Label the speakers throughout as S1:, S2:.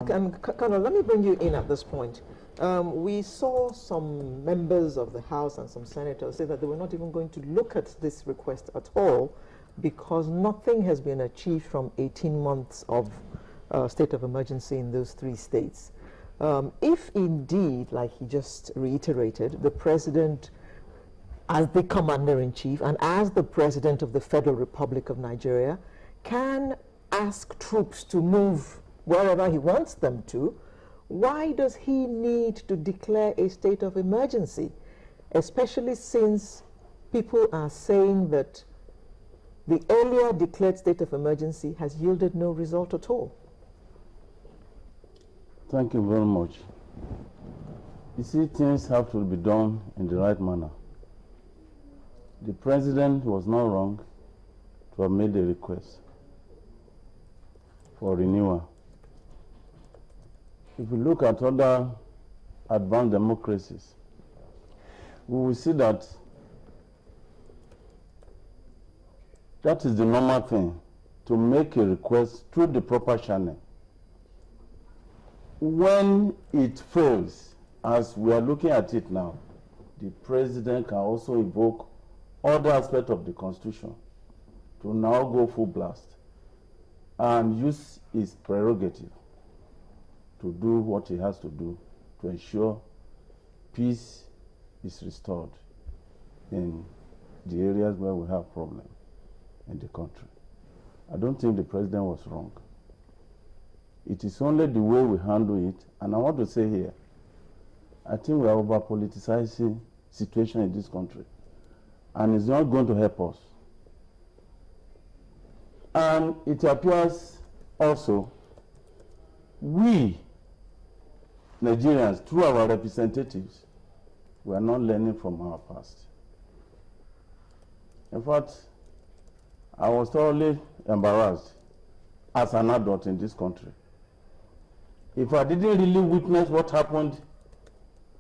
S1: Colonel, let me bring you in at this point. We saw some members of the House and some senators say that they were not even going to look at this request at all because nothing has been achieved from 18 months of state of emergency in those 3 states. If indeed, like he just reiterated, the president, as the commander-in-chief and as the president of the Federal Republic of Nigeria, can ask troops to move wherever he wants them to, why does he need to declare a state of emergency, especially since people are saying that the earlier declared state of emergency has yielded no result at all?
S2: Thank you very much. You see, things have to be done in the right manner. The president was not wrong to have made a request for renewal. If we look at other advanced democracies, we will see that that is the normal thing, to make a request through the proper channel. When it fails, as we are looking at it now, the president can also invoke other aspects of the Constitution to now go full blast and use his prerogative to do what he has to do to ensure peace is restored in the areas where we have problems in the country. I don't think the president was wrong. It is only the way we handle it, and I want to say here, I think we are over-politicizing situation in this country, and it's not going to help us. And it appears also we Nigerians, through our representatives, we are not learning from our past. In fact, I was thoroughly embarrassed as an adult in this country. If I didn't really witness what happened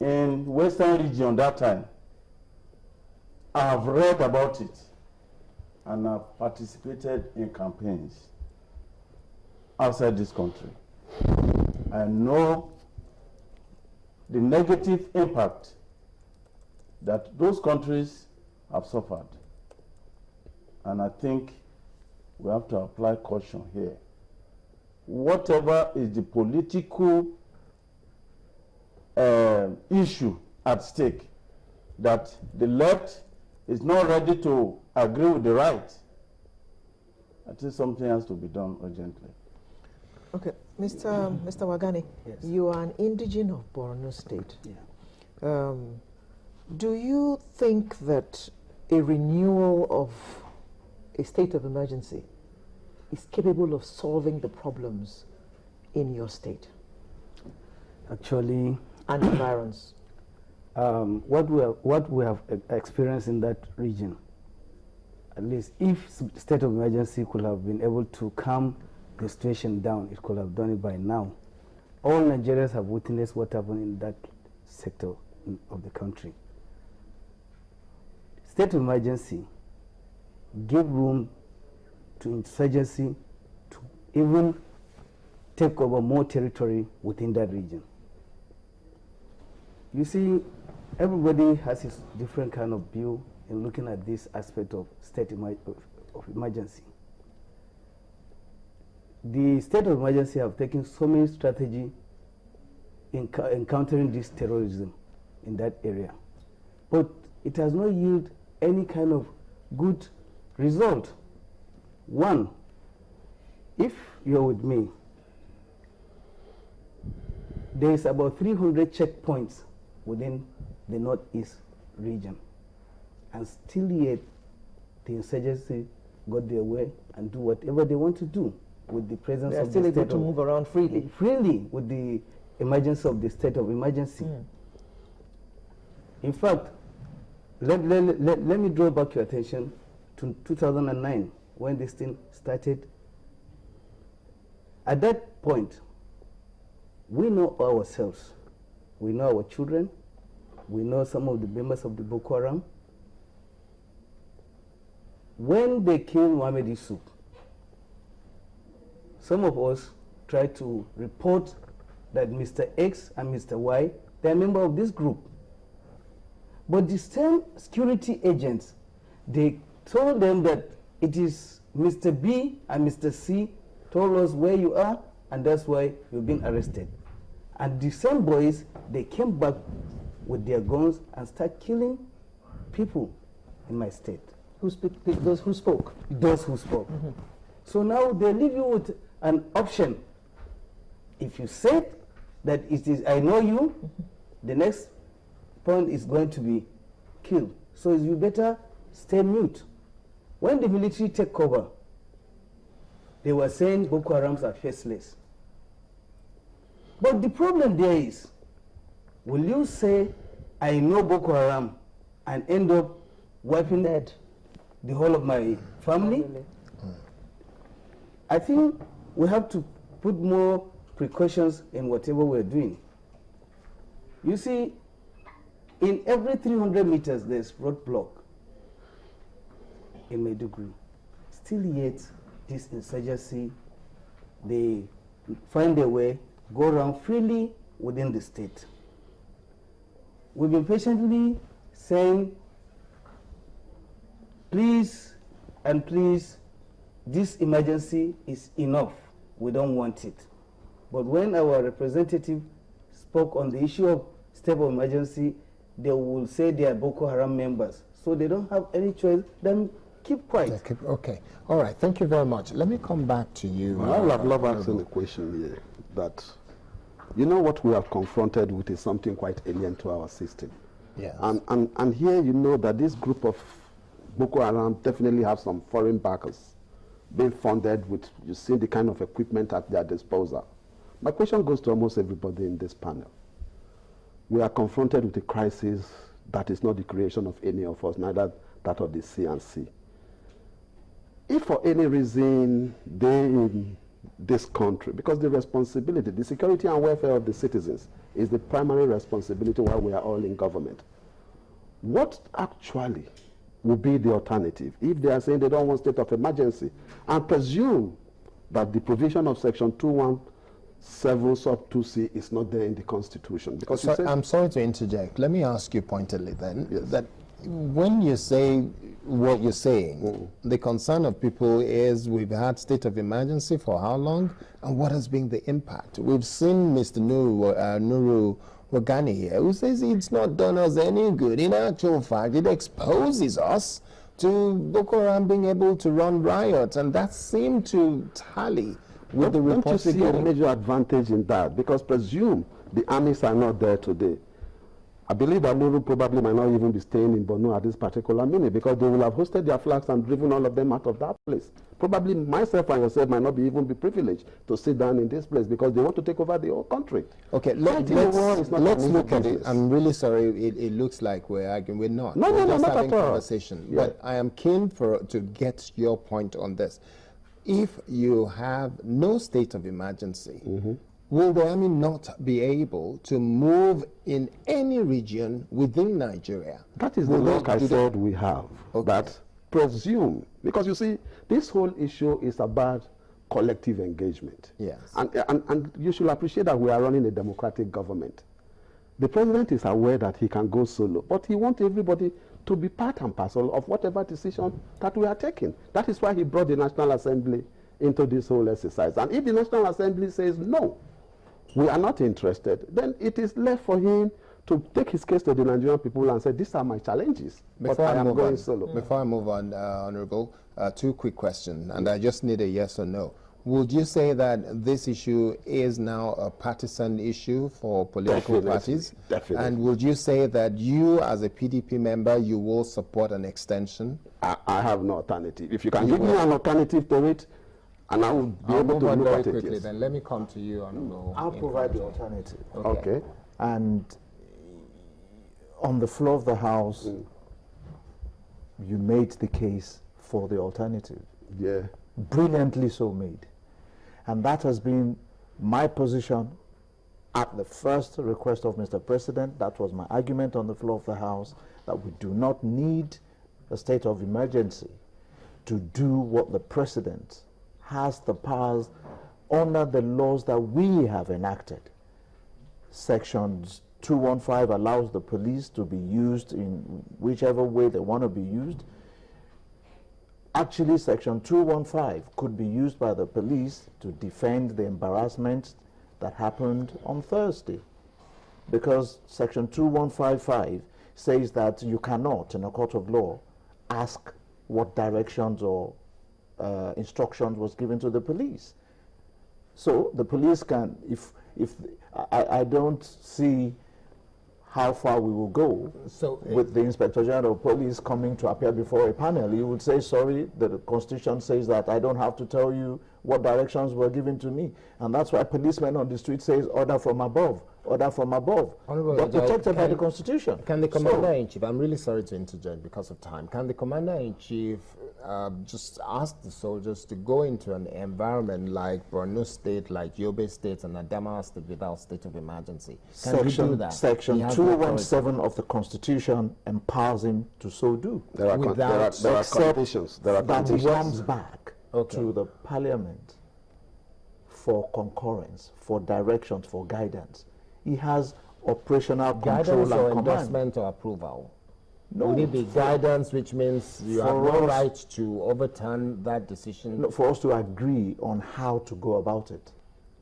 S2: in Western region that time, I have read about it and I've participated in campaigns outside this country. I know the negative impact that those countries have suffered. And I think we have to apply caution here. Whatever is the political issue at stake, that the left is not ready to agree with the right, I think something has to be done urgently.
S1: Okay, Mr. Wagani,
S3: yes.
S1: You are an indigene of Borno State.
S3: Yeah.
S1: Do you think that a renewal of a state of emergency is capable of solving the problems in your state?
S3: Actually,
S1: and environs?
S3: What we have experienced in that region, at least if state of emergency could have been able to calm the situation down, it could have done it by now. All Nigerians have witnessed what happened in that sector of the country. State of emergency gave room to insurgency to even take over more territory within that region. You see, everybody has his different kind of view in looking at this aspect of state of emergency. The state of emergency have taken so many strategies in countering this terrorism in that area, but it has not yielded any kind of good result. One, if you're with me, there is about 300 checkpoints within the northeast region, and still yet the insurgency got their way and do whatever they want to do with the presence of the state. They're
S1: still able to move around freely.
S3: Freely with the emergence of the state of emergency. In fact, let me draw back your attention to 2009 when this thing started. At that point, we know ourselves, we know our children, we know some of the members of the Boko Haram. When they killed Mohammed Yusuf, some of us tried to report that Mr. X and Mr. Y, they are members of this group. But the same security agents, they told them that it is Mr. B and Mr. C told us where you are, and that's why you've been arrested. And the same boys, they came back with their guns and start killing people in my state.
S1: Those who spoke?
S3: Those who spoke. So now they leave you with an option. If you said that it is, I know you, the next point is going to be killed. So you better stay mute. When the military take cover, they were saying Boko Harams are faceless. But the problem there is, will you say, I know Boko Haram, and end up wiping dead the whole of my family? I think we have to put more precautions in whatever we're doing. You see, in every 300 meters, there's roadblock in Maiduguri. Still yet, this insurgency, they find their way, go around freely within the state. We've been patiently saying, please and please, this emergency is enough. We don't want it. But when our representative spoke on the issue of state of emergency, they will say they are Boko Haram members. So they don't have any choice than keep quiet.
S4: Okay. All right. Thank you very much. Let me come back to you.
S5: I would love asking a question here that, you know, what we are confronted with is something quite alien to our system.
S4: Yes.
S5: And here you know that this group of Boko Haram definitely have some foreign backers being funded with, you see, the kind of equipment at their disposal. My question goes to almost everybody in this panel. We are confronted with a crisis that is not the creation of any of us, neither that of the CNC. If for any reason they in this country, because the responsibility, the security and welfare of the citizens is the primary responsibility while we are all in government, what actually would be the alternative if they are saying they don't want state of emergency and presume that the provision of section 217 sub 2c is not there in the Constitution? Because
S4: I'm sorry to interject. Let me ask you pointedly then,
S5: Yes.
S4: that when you say what you're saying, the concern of people is we've had state of emergency for how long, and what has been the impact? We've seen Mr. Nuru Wagani here, who says it's not done us any good. In actual fact, it exposes us to Boko Haram being able to run riots, and that seemed to tally with the reports.
S5: Don't you see a major advantage in that? Because presume the armies are not there today. I believe that Nuru probably might not even be staying in Borno at this particular minute, because they will have hosted their flags and driven all of them out of that place. Probably myself and yourself might not even be privileged to sit down in this place because they want to take over the whole country.
S4: Okay, let's look at it. I'm really sorry, it looks like we're arguing. We're not.
S5: No,
S4: we're just
S5: not
S4: having
S5: at all.
S4: Conversation.
S5: Yeah.
S4: But I am keen to get your point on this. If you have no state of emergency, will the army not be able to move in any region within Nigeria?
S5: That is the look I said we have.
S4: Okay.
S5: That presume, because you see, this whole issue is about collective engagement.
S4: Yes.
S5: And you should appreciate that we are running a democratic government. The president is aware that he can go solo, but he wants everybody to be part and parcel of whatever decision that we are taking. That is why he brought the National Assembly into this whole exercise. And if the National Assembly says no, we are not interested, then it is left for him to take his case to the Nigerian people and say, these are my challenges, but I am going solo.
S4: Before I move on, Honorable, two quick questions, and I just need a yes or no. Would you say that this issue is now a partisan issue for political parties?
S5: Definitely.
S4: And would you say that you, as a PDP member, you will support an extension?
S5: I have no alternative. If you can give me an alternative to it, and I will be able to look at it.
S4: Quickly, then let me come to you, Honorable.
S1: I'll provide the alternative.
S5: Okay.
S1: And on the floor of the House, you made the case for the alternative.
S5: Yeah.
S1: Brilliantly so made. And that has been my position at the first request of Mr. President. That was my argument on the floor of the House, that we do not need a state of emergency to do what the President has the powers under the laws that we have enacted.
S6: Sections 215 allows the police to be used in whichever way they want to be used. Actually, Section 215 could be used by the police to defend the embarrassment that happened on Thursday, because Section 2155 says that you cannot, in a court of law, ask what directions or instructions was given to the police. So the police can, I don't see how far we will go with the Inspector General of Police coming to appear before a panel. He would say, sorry, the Constitution says that I don't have to tell you what directions were given to me. And that's why policemen on the street says order from above, order from above. They're protected by the Constitution.
S7: Can the Commander-in-Chief, I'm really sorry to interject because of time, can the Commander-in-Chief just ask the soldiers to go into an environment like Borno State, like Yobe State, and Adamawa State without state of emergency? Can he do that?
S6: Section 217 of the Constitution empowers him to so do.
S5: There are conditions. There are conditions.
S6: That comes back to the Parliament for concurrence, for directions, for guidance. He has operational control and
S7: or
S6: command.
S7: endorsement or approval?
S6: No,
S7: would it be guidance, which means you have no right to overturn that decision?
S6: No, for us to agree on how to go about it.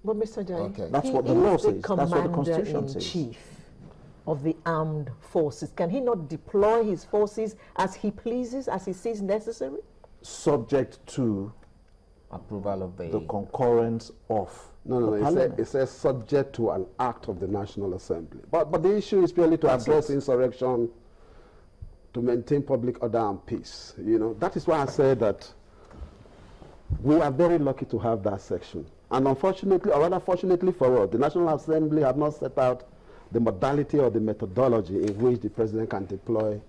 S1: But Mr. Ajayi,
S6: that's what the law says. That's what the Constitution says.
S1: Commander-in-Chief of the armed forces, can he not deploy his forces as he pleases, as he sees necessary?
S6: Subject to
S7: approval of
S6: the concurrence of the Parliament.
S5: It says subject to an act of the National Assembly. But the issue is purely to address insurrection, to maintain public order and peace. You know, that is why I said that we are very lucky to have that section. And unfortunately, or rather fortunately for us, the National Assembly have not set out the modality or the methodology in which the President can deploy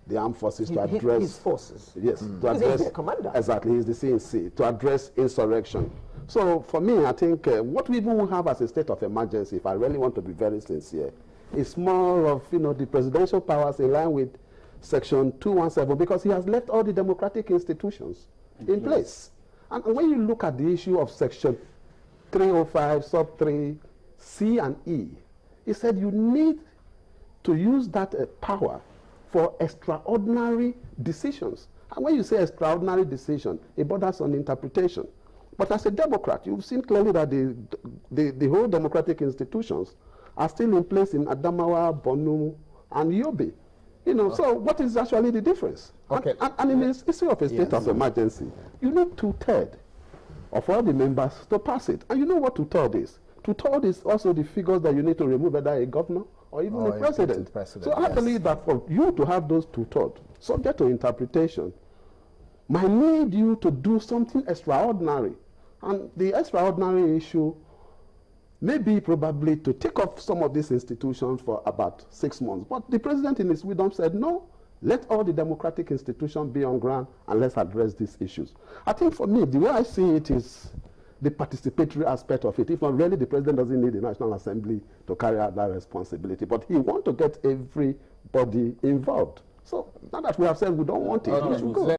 S5: the armed forces to address
S1: his forces.
S5: Yes, to address
S1: he's the commander.
S5: Exactly, he's the CNC to address insurrection. So for me, I think what we even have as a state of emergency, if I really want to be very sincere, is more of the presidential powers in line with Section 217, because he has left all the democratic institutions in place. And when you look at the issue of Section 305, sub 3, C and E, he said you need to use that power for extraordinary decisions. And when you say extraordinary decision, it borders on interpretation. But as a Democrat, you've seen clearly that the whole democratic institutions are still in place in Adamawa, Borno, and Yobe. So what is actually the difference?
S7: Okay.
S5: And in the issue of a state of emergency, you need 2/3 of all the members to pass it. And you know what 2/3 is? 2/3 is also the figures that you need to remove, whether a governor or even a president. So I believe that for you to have those 2/3, subject to interpretation, might need you to do something extraordinary. And the extraordinary issue may be probably to take off some of these institutions for about 6 months. But the president in his wisdom said, no, let all the democratic institutions be on ground and let's address these issues. I think for me, the way I see it is the participatory aspect of it. If not really, the president doesn't need the National Assembly to carry out that responsibility. But he wants to get everybody involved. So now that we have said we don't want it, we should go.